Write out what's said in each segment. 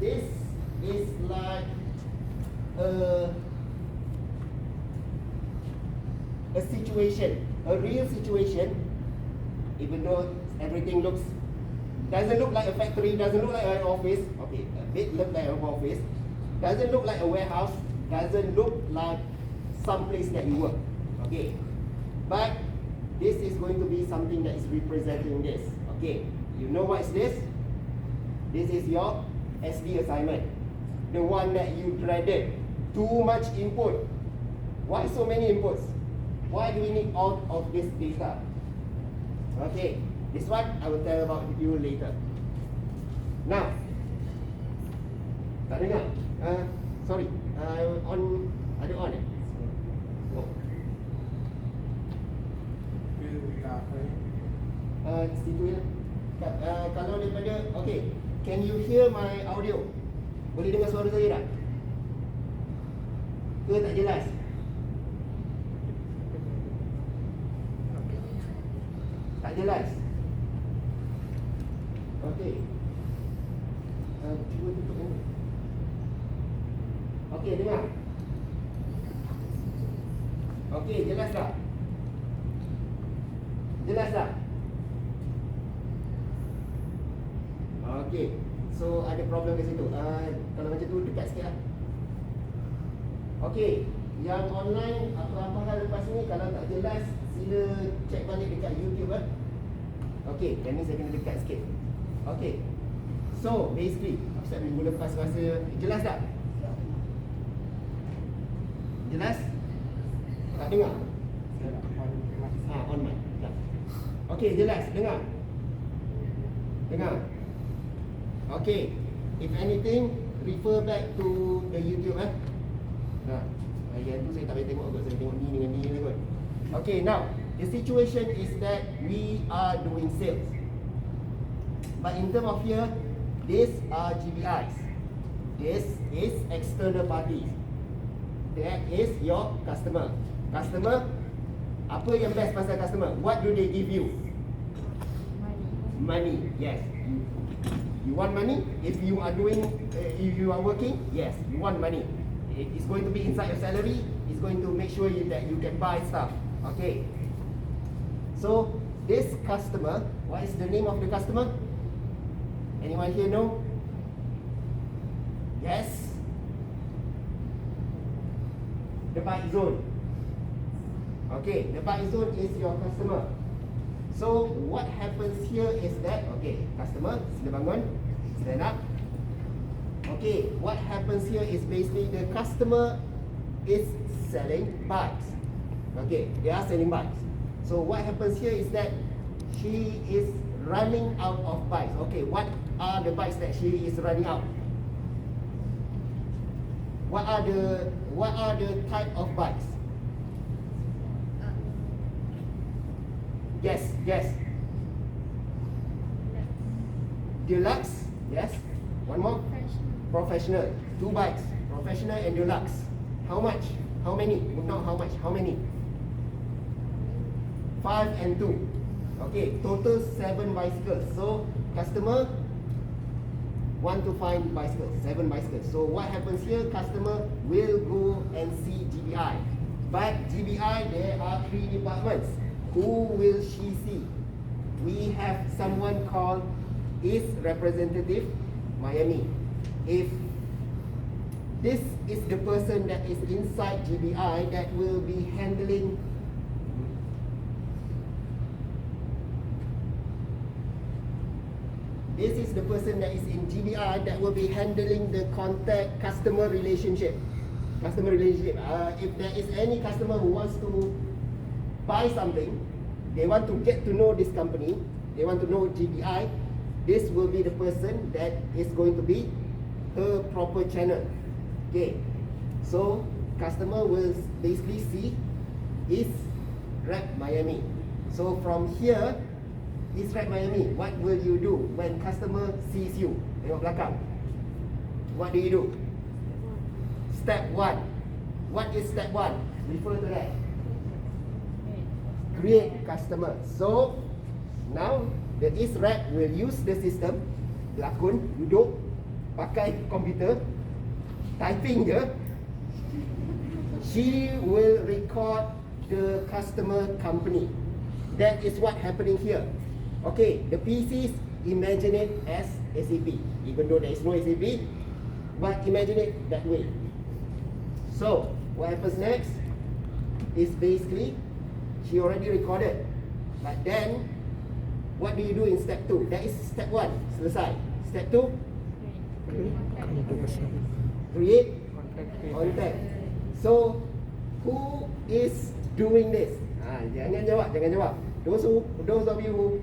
this is like a situation, a real situation, even though everything doesn't look like a factory, doesn't look like an office. Okay, a bit look like an office. Doesn't look like a warehouse. Doesn't look like some place that you work. Okay, but this is going to be something that is representing this. Okay, you know what is this? This is your SD assignment, the one that you dreaded. Too much input. Why so many inputs? Why do we need all of this data? Okay, this one I will tell about you later. Now, tak dengar? Sorry, ada on eh? Oh. Situ je. Kalau daripada, okay, can you hear my audio? Boleh dengar suara saya tak? Ke tak jelas? Tak jelas? Okay. Cuba tutup ni. Okay, dengar. Okay, jelas tak? Jelas tak? Okay, so ada problem kat situ. Kalau macam tu dekat sikit lah. Okay, yang online apa-apa hal lepas ni, kalau tak jelas sila check balik dekat YouTube lah. Okay, yang ni saya kena dekat sikit. Okay, so basically Ustaz minggu lepas rasa jelas tak? Jelas? Tak dengar? On mic. Okay, jelas, dengar? Dengar? Okay, if anything, refer back to the YouTube yang tu saya tak boleh tengok kot, saya tengok ni dengan ni je kot. Okay, now the situation is that we are doing sales, but in term of here, these are GBIs. This is external parties. That is your customer. Customer, apa yang best pasal customer? What do they give you? Money. Yes. You want money? If you are working, yes, you want money. It's going to be inside your salary. It's going to make sure that you can buy stuff. Okay. So this customer, what is the name of the customer? Anyone here know? Yes. The bike zone. Okay, the bike zone is your customer. So what happens here is that, okay, customer, sila bangun, stand up. Okay, what happens here is basically the customer is selling bikes. Okay, they are selling bikes. So what happens here is that she is running out of bikes. Okay, what are the bikes that she is running out? What are the type of bikes? Yes. Deluxe, yes. One more. Professional. 2 bikes. Professional and deluxe. How much? How many? Not how much. How many? 5 and 2. Okay. Total 7 bicycles. So customer want to find bicycles. 7 bicycles. So what happens here? Customer will go and see GBI. But GBI, there are 3 departments. Who will she see? We have someone called is representative Miami. If this is the person that is inside GBI that will be handling this is the person that is in GBI that will be handling the contact customer relationship. If there is any customer who wants to buy something, they want to get to know this company, they want to know GBI, this will be the person that is going to be her proper channel. Okay, so customer will basically see is Rep Miami. So from here, is Rep Miami. What will you do when customer sees you? Tengok belakang. What do you do? Step 1. What is step 1? Refer to that. Create customer. So now the is rep will use the system. Lakun, duduk. pakai komputer, typing je, she will record the customer company. That is what happening here. Okay, the PCs, imagine it as SAP, even though there is no SAP, but imagine it that way. So, what happens next is basically, she already recorded, but then, what do you do in step 2? That is step 1, selesai. Step 2, create contact. So, who is doing this? Jangan jawab. Those of you who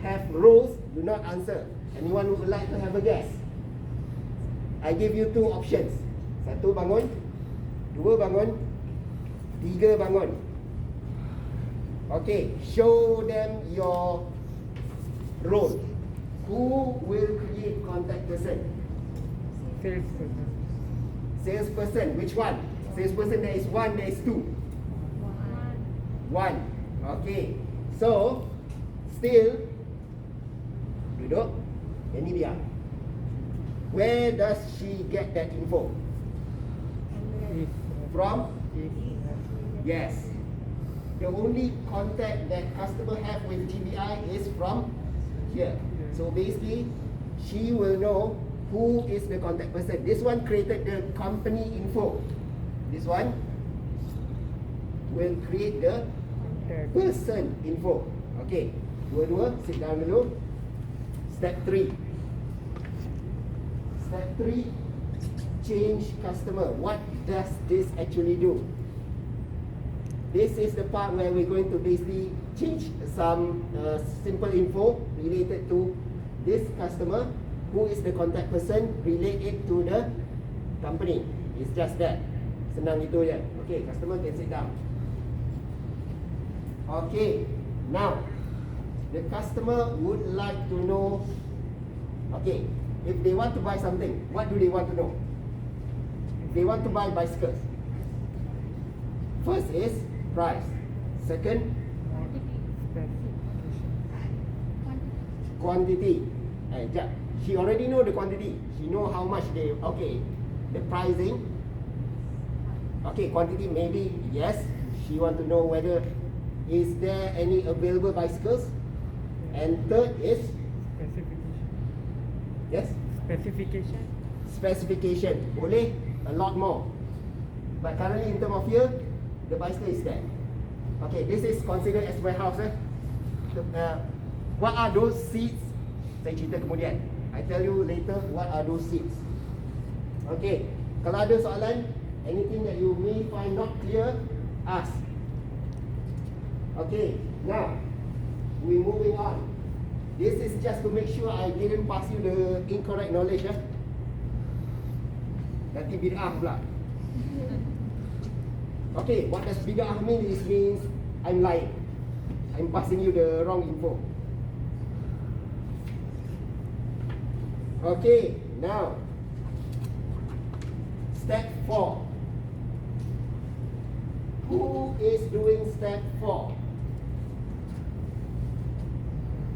have roles, do not answer. Anyone who would like to have a guess? I give you 2 options. 1 bangun, 2 bangun, 3 bangun. Okay, show them your role. Who will create contact person? Salesperson. Salesperson. Which one? Salesperson, there is 1, there is 2. 1. Okay. So, still, duduk. Ini dia. Where does she get that info? From? Yes. The only contact that customer have with GBI is from here. So basically, she will know who is the contact person. This one created the company info. This one will create the person info. Okay, dua-dua sit down dulu. Step 3. Step 3, change customer. What does this actually do? This is the part where we're going to basically change some simple info related to this customer. Who is the contact person? Relate it to the company. It's just that. Senang itu je. Okay, customer can sit down. Okay, now the customer would like to know. Okay, if they want to buy something, what do they want to know? If they want to buy bicycles, first is price. Second, quantity. She already know the quantity. She know how much they. Okay, the pricing. Okay, quantity maybe yes. She want to know whether is there any available bicycles. And third is Specification. yes. Specification. Specification. Boleh a lot more. But currently in terms of here, the bicycle is there. Okay, this is considered as warehouse. What are those seats? Saya cerita kemudian. I tell you later what are those seats. Okay, kalau ada soalan, anything that you may find not clear, ask. Okay, now we moving on. This is just to make sure I didn't pass you the incorrect knowledge. Nanti bid'ah pula. Okay, what does bid'ah mean? It means I'm lying. I'm passing you the wrong info. Okay, now step 4. Who is doing step 4?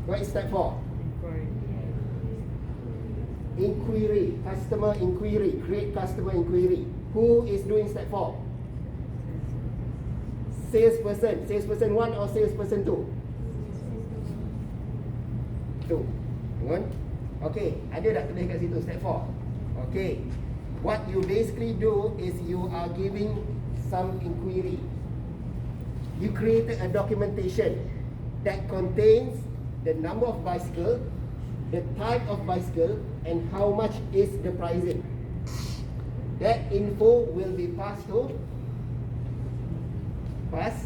What is step 4? Inquiry. Customer inquiry. Create customer inquiry. Who is doing step 4? Salesperson. Salesperson 1 or salesperson 2? 2. Tengok. Okay, ada tak tulis kat situ step 4? Okay. What you basically do is you are giving some inquiry. You created a documentation that contains the number of bicycle, the type of bicycle, and how much is the pricing. That info will be passed to pass.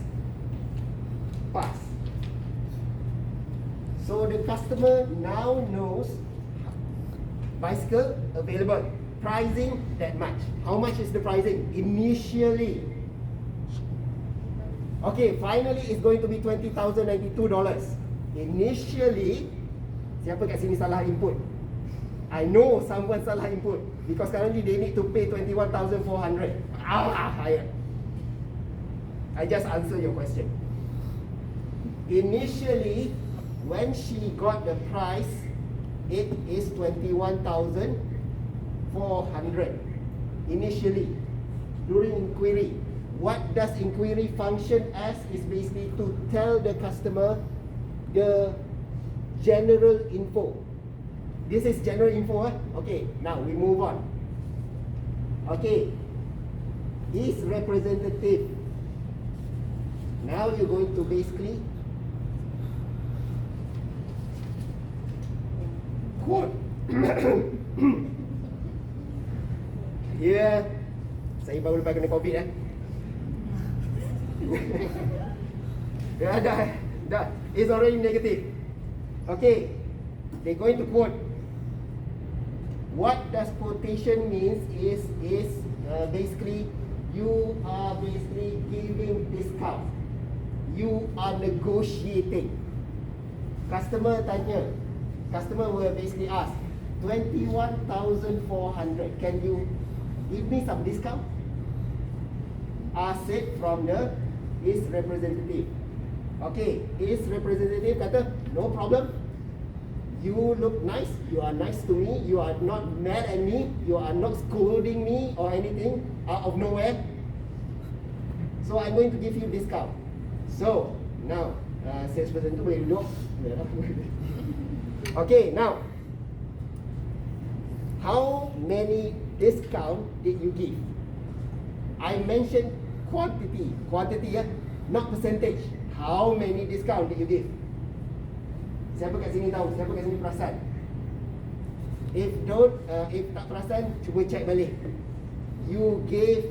So the customer now knows bicycle available, pricing that much. How much is the pricing initially? Okay, finally it's going to be $20,092. Initially, siapa kat sini salah input? I know someone salah input because currently they need to pay 21,400. Higher. I just answer your question. Initially, when she got the price, it is 21,400 initially during inquiry. What does inquiry function as is basically to tell the customer the general info. This is general info. Okay, now we move on. Okay, is representative. Now you're going to basically quote. Here, saya baru lepas kena COVID dah. It's already negative. Okay, they're going to quote. What does quotation means is basically you are basically giving discount. You are negotiating. Customer tanya. Customer will basically ask 21,400. Can you give me some discount? Ask it from the is representative. Okay, is representative kata no problem. You look nice, you are nice to me, you are not mad at me, you are not scolding me or anything out of nowhere. So I'm going to give you discount. So now salesperson tu boleh duduk. Okay, now how many discount did you give? I mentioned quantity, not percentage. How many discount did you give? Siapa kat sini tahu? Siapa kat sini perasan? If tak perasan, cuba check balik. You gave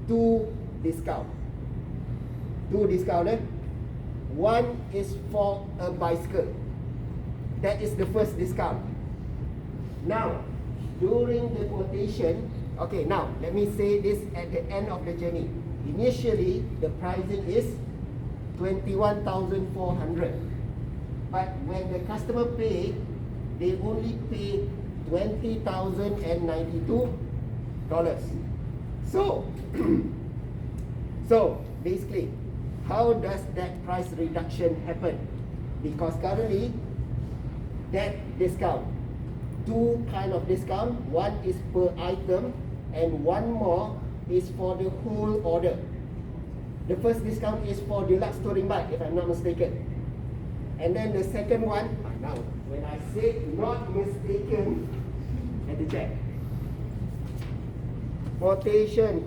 2 discount. 2 discount. One is for a bicycle. That is the first discount. Now, during the quotation, okay, now let me say this at the end of the journey. Initially, the pricing is 21,400. But when the customer pay, they only pay $20,092. So, so basically, how does that price reduction happen? Because currently, that discount, 2 kind of discount. One is per item, and one more is for the whole order. The first discount is for Deluxe touring bike, if I'm not mistaken. And then the second one, now when I say not mistaken, have to check. Quotation,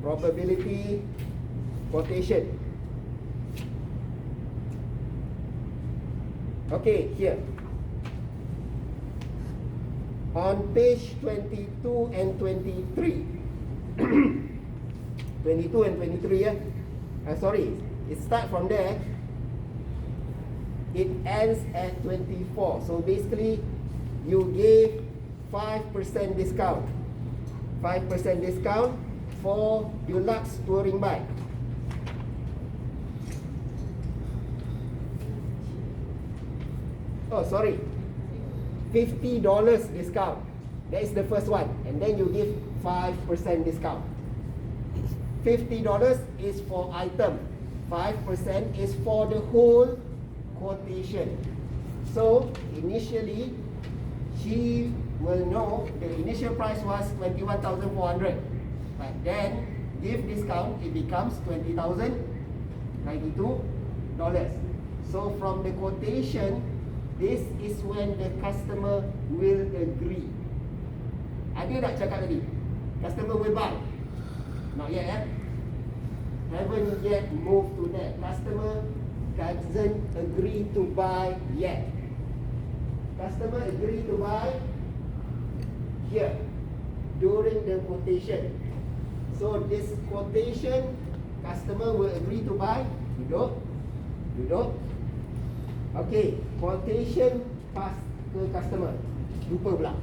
probability, quotation. Okay, here. On page 22 and 23. 22 and 23, sorry, it starts from there. It ends at 24. So basically, you gave 5% discount. 5% discount for Deluxe touring bike. Oh, sorry. $50 discount. That is the first one. And then you give 5% discount. $50 is for item. 5% is for the whole quotation. So initially, she will know the initial price was 21,400, but then give discount, it becomes $20,092. So from the quotation, this is when the customer will agree. Ada tak cakap tadi? Customer will buy? Not yet, haven't yet moved to that. Customer doesn't agree to buy yet. Customer agree to buy here during the quotation. So this quotation, customer will agree to buy. Duduk. Okay, quotation pass ke customer. Lupa pula.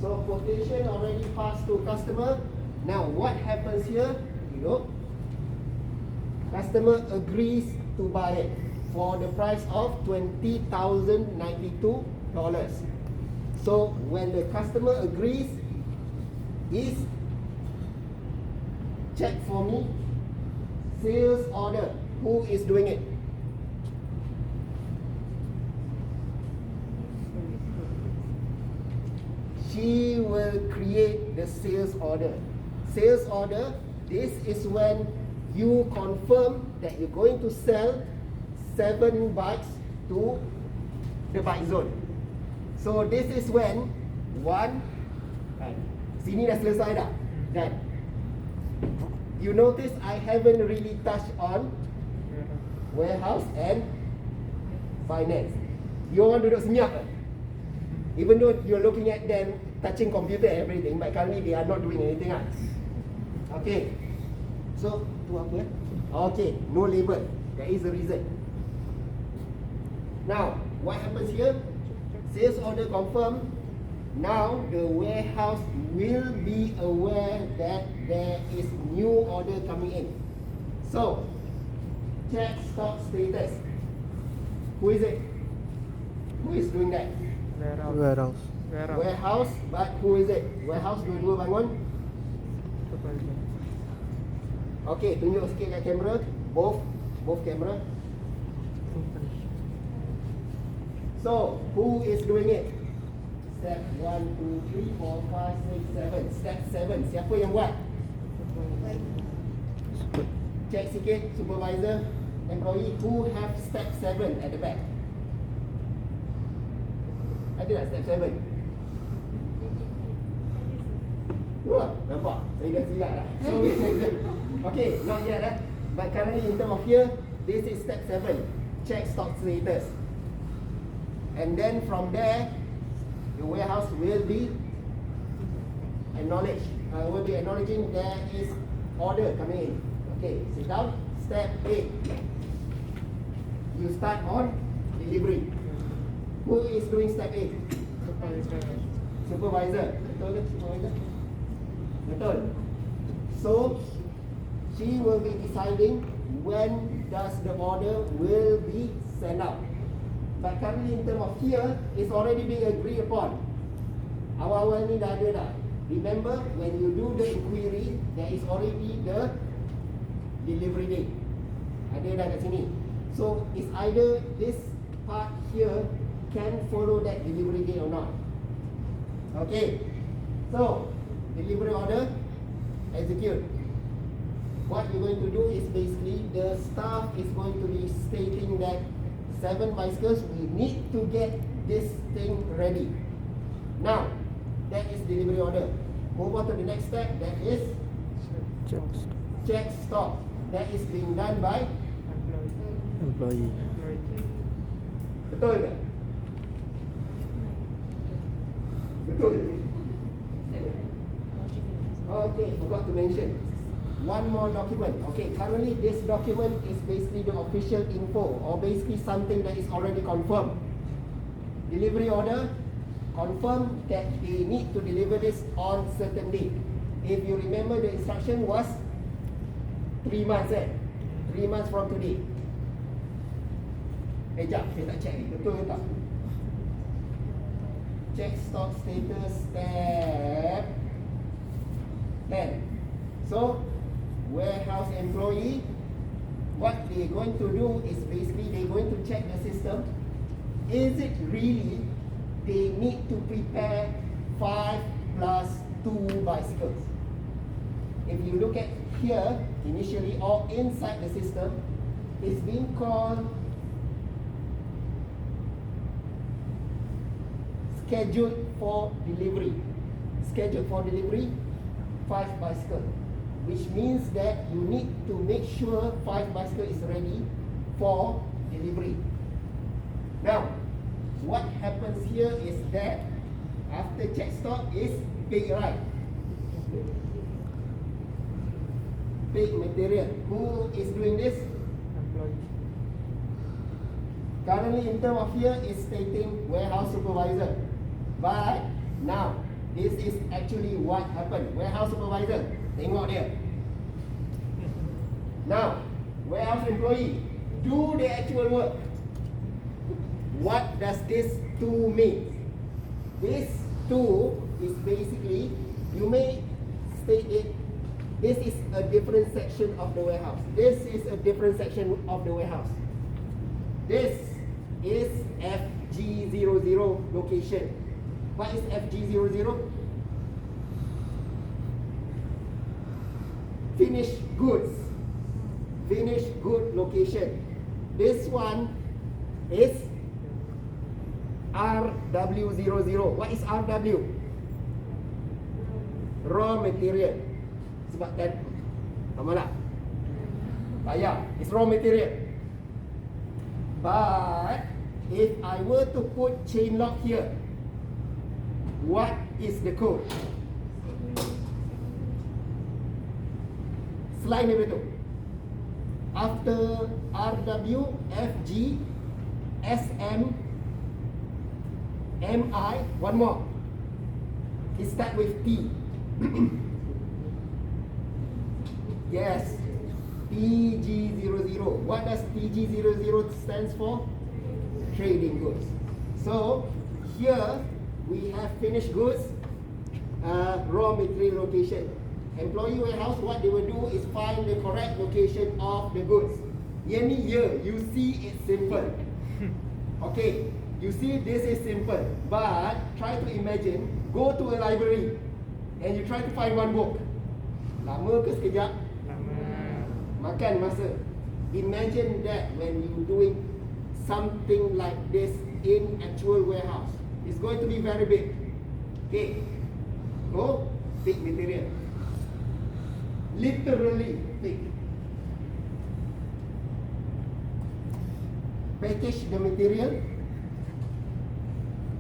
So quotation already passed to customer. Now what happens here? Customer agrees to buy it for the price of $20,092. So when the customer agrees, is check for me, sales order, who is doing it? she will create the sales order. Sales order, this is when you confirm that you're going to sell 7 bikes to the bike zone. So this is when one, sini dah selesai dah, kan? You notice I haven't really touched on warehouse and finance. You orang duduk senyap kan? Even though you're looking at them touching computer and everything, but currently they are not doing anything lah. Okay. So, tu apa eh? Okay, no label. There is a reason. Now, what happens here? Sales order confirmed. Now, the warehouse will be aware that there is new order coming in. So, check stock status. Who is it? Who is doing that? Warehouse. Warehouse, but who is it? Warehouse dua-dua bangun. Supervisor. Okay, tunjuk sikit kat kamera. Both camera. So, who is doing it? Step 1, 2, 3, 4, 5, 6, 7. Step 7. Siapa yang buat? Check sikit, supervisor, employee. Who have step 7 at the back? Ada tak step 7? Wah, nampak? Saya dah silap dah. So, okay, not yet eh. But currently in terms of here, this is step 7. Check stock status. And then from there, the warehouse will be acknowledging there is order coming in. Okay, sit down. Step 8. You start on delivery. Who is doing step 8? Supervisor. Supervisor. Betul ke supervisor? Betul. So, she will be deciding when does the order will be sent out. But currently in terms of here, it's already being agreed upon. Awal-awal ni dah ada dah. Remember, when you do the inquiry, there is already the delivery date. Ada dah kat sini. So, it's either this part here can follow that delivery date or not. Okay. So, delivery order, execute. What you're going to do is basically the staff is going to be stating that 7 bicycles, we need to get this thing ready. Now, that is delivery order. Move on to the next step, that is check stock. That is being done by Employee. betul ke? Betul. Okay, forgot to mention. One more document. Okay, currently this document is basically the official info or basically something that is already confirmed. Delivery order, confirm that they need to deliver this on certain date. If you remember, the instruction was 3 months 3 months from today. Jap, saya tak check ni, betul ke tak? Check stock status step 10. So, warehouse employee, what they're going to do is basically they're going to check the system. Is it really they need to prepare 5 plus 2 bicycles? If you look at here, initially or inside the system, it's being called scheduled for delivery. Scheduled for delivery, 5 bicycles. Which means that you need to make sure 5 bicycles is ready for delivery. Now, what happens here is that after check stock is big, right? Big material. Who is doing this? Employee. Currently in terms of here is stating warehouse supervisor. But now, this is actually what happened. Warehouse supervisor, tengok dia. Now, warehouse employee, do the actual work. What does this 2 mean? This 2 is basically, you may state it, this is a different section of the warehouse. This is a different section of the warehouse. This is FG00 location. What is FG00? Finished goods. Finished good location. This one is RW00. What is RW? Raw material. Sebab kan sama lah. Payah. It's raw material. But if I were to put chain lock here, what is the code? Selain daripada tu, after RW, FG, SM, MI, one more. It start with T. Yes, TG00. What does TG00 stands for? Trading goods. So here we have finished goods, raw material location. Employee warehouse, what they will do is find the correct location of the goods. Here, you see it's simple. Okay, you see this is simple. But try to imagine, go to a library and you try to find one book. Lama ke sekejap? Makan masa. Imagine that when you doing something like this in actual warehouse. It's going to be very big. Okay, go pick material. Literally pick. Package the material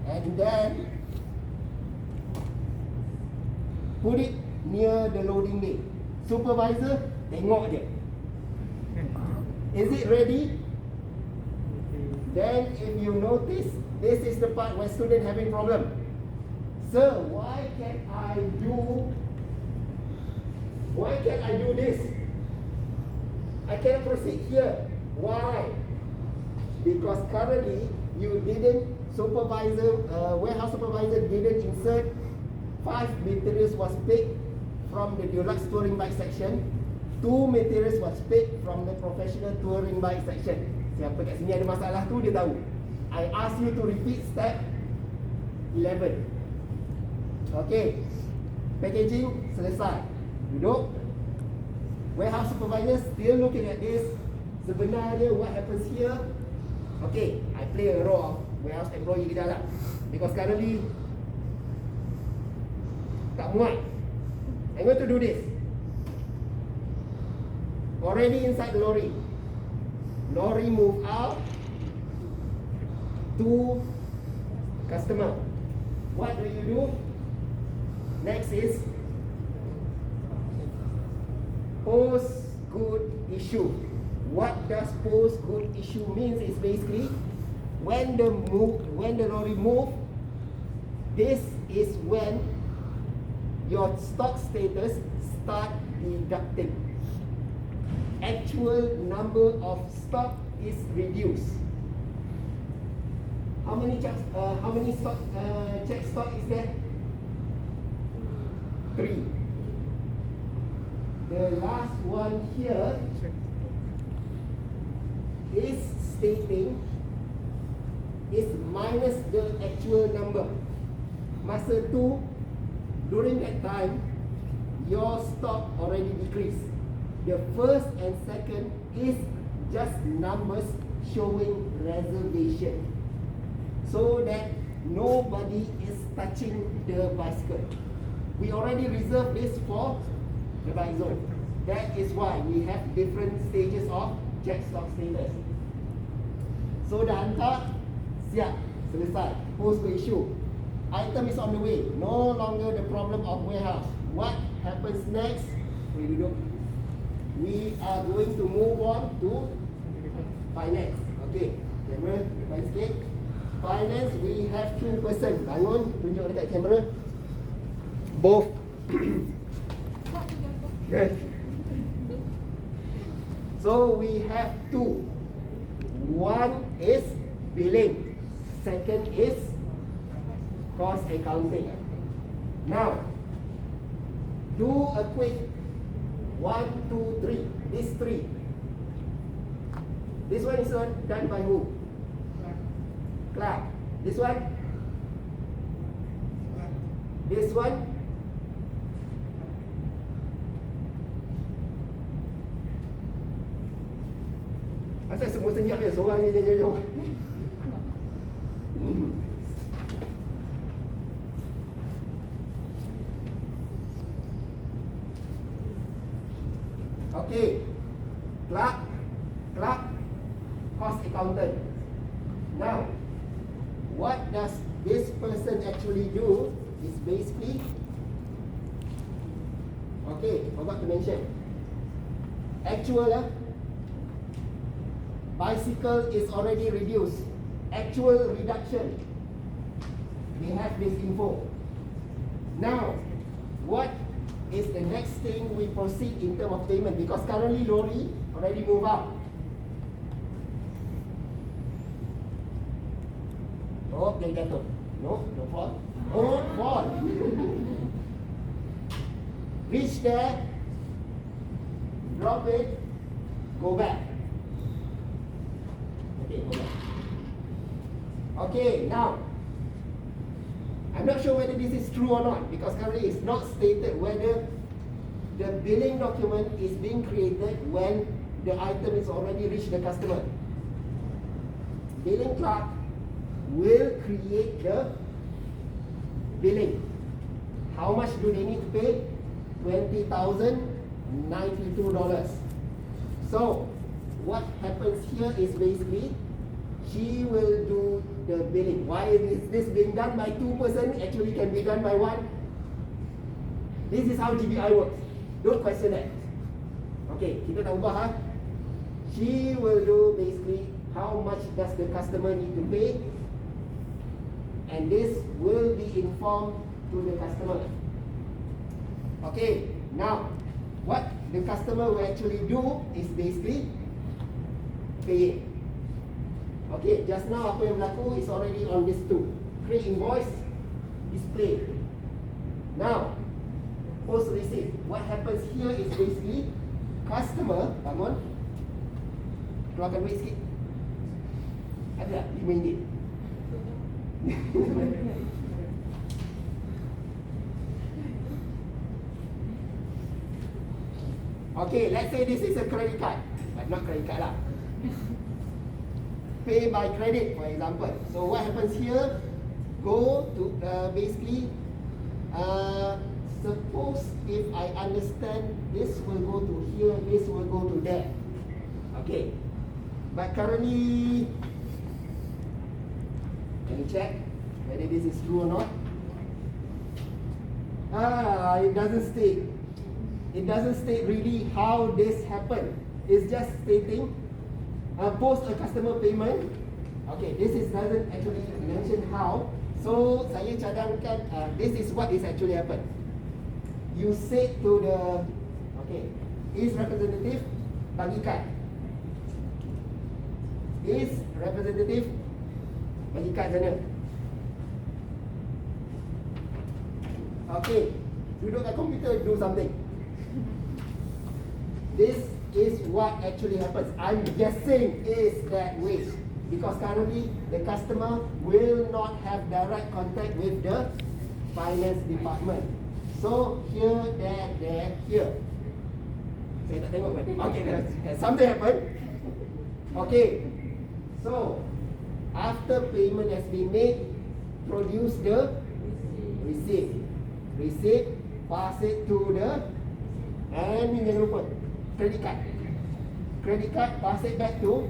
and then put it near the loading bay. Supervisor, tengok je. Is it ready? Then if you notice, this is the part where student having problem. Sir, why can't I do this? I cannot proceed here. Why? Because currently you didn't, warehouse supervisor didn't insert 5 materials was picked from the Deluxe touring bike section. 2 materials was picked from the professional touring bike section. Siapa kat sini ada masalah tu dia tahu. I ask you to repeat step 11. Okay, packaging selesai. Duduk. Warehouse supervisor still looking at this. Sebenarnya what happens here? Okay, I play a role of warehouse employee di dalam. Because currently tak muat. I'm going to do this. Already inside the lorry. Lorry move out to customer. What do you do? Next is post good issue. What does post good issue means is basically when the lorry move, this is when your stock status start deducting. Actual number of stock is reduced. How many stock check stock is there? 3. The last one here is stating is minus the actual number. Masa tu, during that time, your stock already decreased. The first and second is just numbers showing reservation, so that nobody is touching the bicycle. We already reserved this for the bike zone. That is why we have different stages of check stock status. So dah hantar, siap, selesai, post to issue. Item is on the way, no longer the problem of warehouse. What happens next? We are going to move on to finance. Okay, camera, depan sikit. Finance, we have 2 person. Bangun, tunjuk dekat kamera. Both. Good. So we have 2. One is billing. Second is cost accounting. Now, do a quick 1, 2, 3. These 3. This one is done by who? Clark. This one? This one, asal semua senyap je, seorang je. Okay, clerk, cost accountant. Now, what does this person actually do is basically, okay, forgot to mention, actual bicycle is already reduced. Actual reduction. We have this info. Now, what is the next thing we proceed in terms of payment? Because currently lorry already move up. Oh, dia jatuh. No, don't fall. Don't fall. Reach there, drop it, go back. Okay, go back. Okay, now, I'm not sure whether this is true or not because currently it's not stated whether the billing document is being created when the item is already reached the customer. Billing clerk will create the billing. How much do they need to pay? $20,092. So, what happens here is basically she will do the billing. Why is this being done by two person? Actually can be done by one. This is how GBI works. Don't question that. Okay, kita dah ubah ha. She will do basically how much does the customer need to pay, and this will be informed to the customer. Okay, now what the customer will actually do is basically pay it. Okay, just now apa yang berlaku is already on this two. Create invoice, display. Now, post receipt. What happens here is basically customer, bangun, keluarkan duit sikit. Ada tak? RM5. Okay, let's say this is a credit card. But not credit card lah. Pay by credit, for example. So what happens here? Go to basically, suppose if I understand, this will go to here, this will go to there. Okay, but currently, can you check whether this is true or not? It doesn't state. It doesn't state really how this happened. It's just stating post a customer payment. Okay, this is doesn't actually mention how. So saya cadangkan this is what is actually happened. You say to the is representative bagikan. Is representative bagikan sana. Okay, duduk kat komputer do something. This is what actually happens. I'm guessing is that way because currently the customer will not have direct contact with the finance department. So here, there, here. Saya tak tengok kan? Okay, something happened. Okay, so after payment has been made, produce the receipt. Receipt, pass it to the, and jangan lupa credit card. Credit card, pass it back to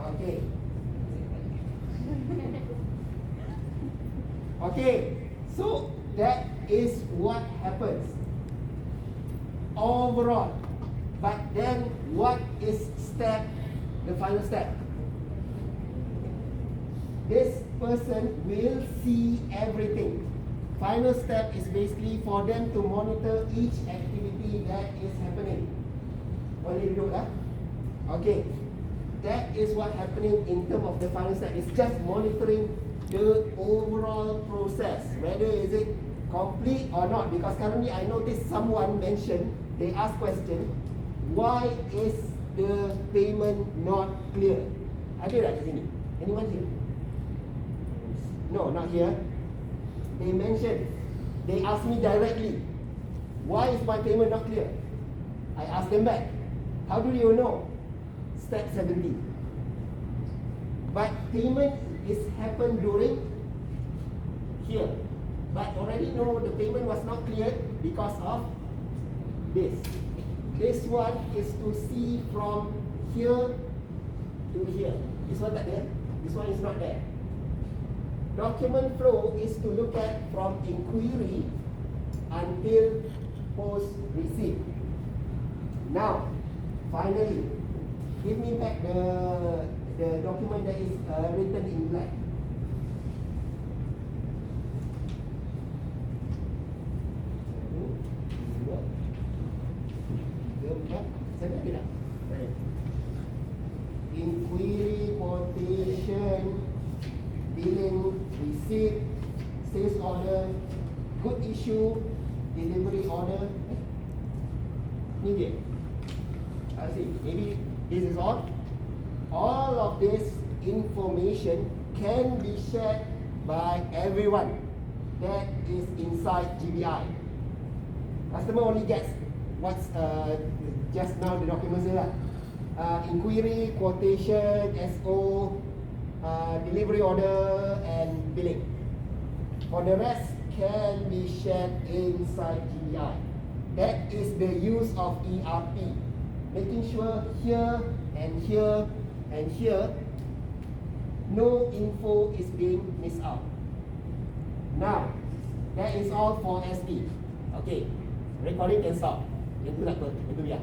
okay. Okay, so that is what happens overall. But then what is the final step? This person will see everything. Final step is basically for them to monitor each activity that is happening. Boleh duduk lah? Okay. That is what happening in terms of the final step. It's just monitoring the overall process. Whether is it complete or not. Because currently I noticed someone mentioned, they asked question, why is the payment not clear? Ada tak kat sini? Anyone here? No, not here. They mentioned, they asked me directly, why is my payment not clear? I asked them back, how do you know? Step 17. But payment is happened during here. But already know the payment was not cleared because of this. This one is to see from here to here. This one tak there. This one is not there. Document flow is to look at from inquiry until post receipt. Now, finally, give me back the document that is written in black. Inquiry, quotation, billing, receipt, sales order, good issue, delivery order. Ni dia. I see. Maybe this is all. All of this information can be shared by everyone that is inside GBI. Customer only gets what's just now the documents there. Inquiry, quotation, SO, delivery order, and billing. For the rest can be shared inside GBI. That is the use of ERP. Making sure here and here and here no info is being missed out. Now, that is all for SP. Okay, recording can stop. Yang tu tak apa, itu biar.